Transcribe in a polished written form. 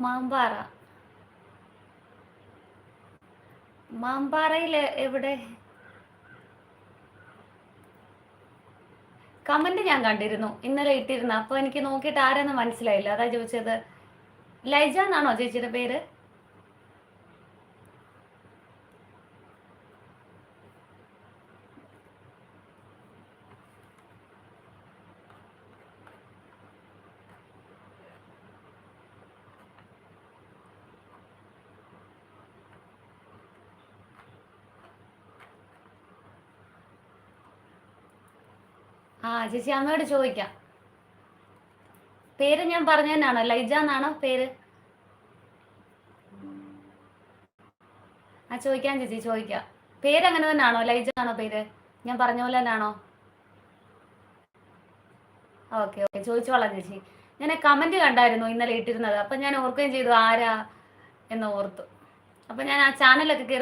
മാമ്പാറ. മാമ്പാറയിൽ എവിടെ? കമന്റ് ഞാൻ കണ്ടിരുന്നു, ഇന്നലെ ഇട്ടിരുന്നു. അപ്പോൾ എനിക്ക് നോക്കിയിട്ട് ആരെന്ന് മനസ്സിലായില്ല, അതാ ചോദിച്ചത്. ലൈജ എന്നാണോ ചേച്ചിയുടെ പേര്? ആ ചേച്ചി, അമ്മയോട് ചോദിക്കാം. പേര് ഞാൻ പറഞ്ഞതിനാണോ? ലൈജ എന്നാണോ പേര്? ആ ചോദിക്കാം ചേച്ചി, ചോദിക്കാം. പേര് അങ്ങനെ തന്നെയാണോ? ലൈജ ആണോ പേര്? ഞാൻ പറഞ്ഞ പോലെ തന്നെയാണോ? ഓക്കെ ഓക്കെ, ചോദിച്ചോളാം ചേച്ചി. ഞാൻ കമന്റ് കണ്ടായിരുന്നു ഇന്നലെ ഇട്ടിരുന്നത്, അപ്പം ഞാൻ ഓർക്കുകയും ചെയ്തു ആരാ എന്ന് ഓർത്തു. അപ്പം ഞാൻ ആ ചാനലൊക്കെ കയറി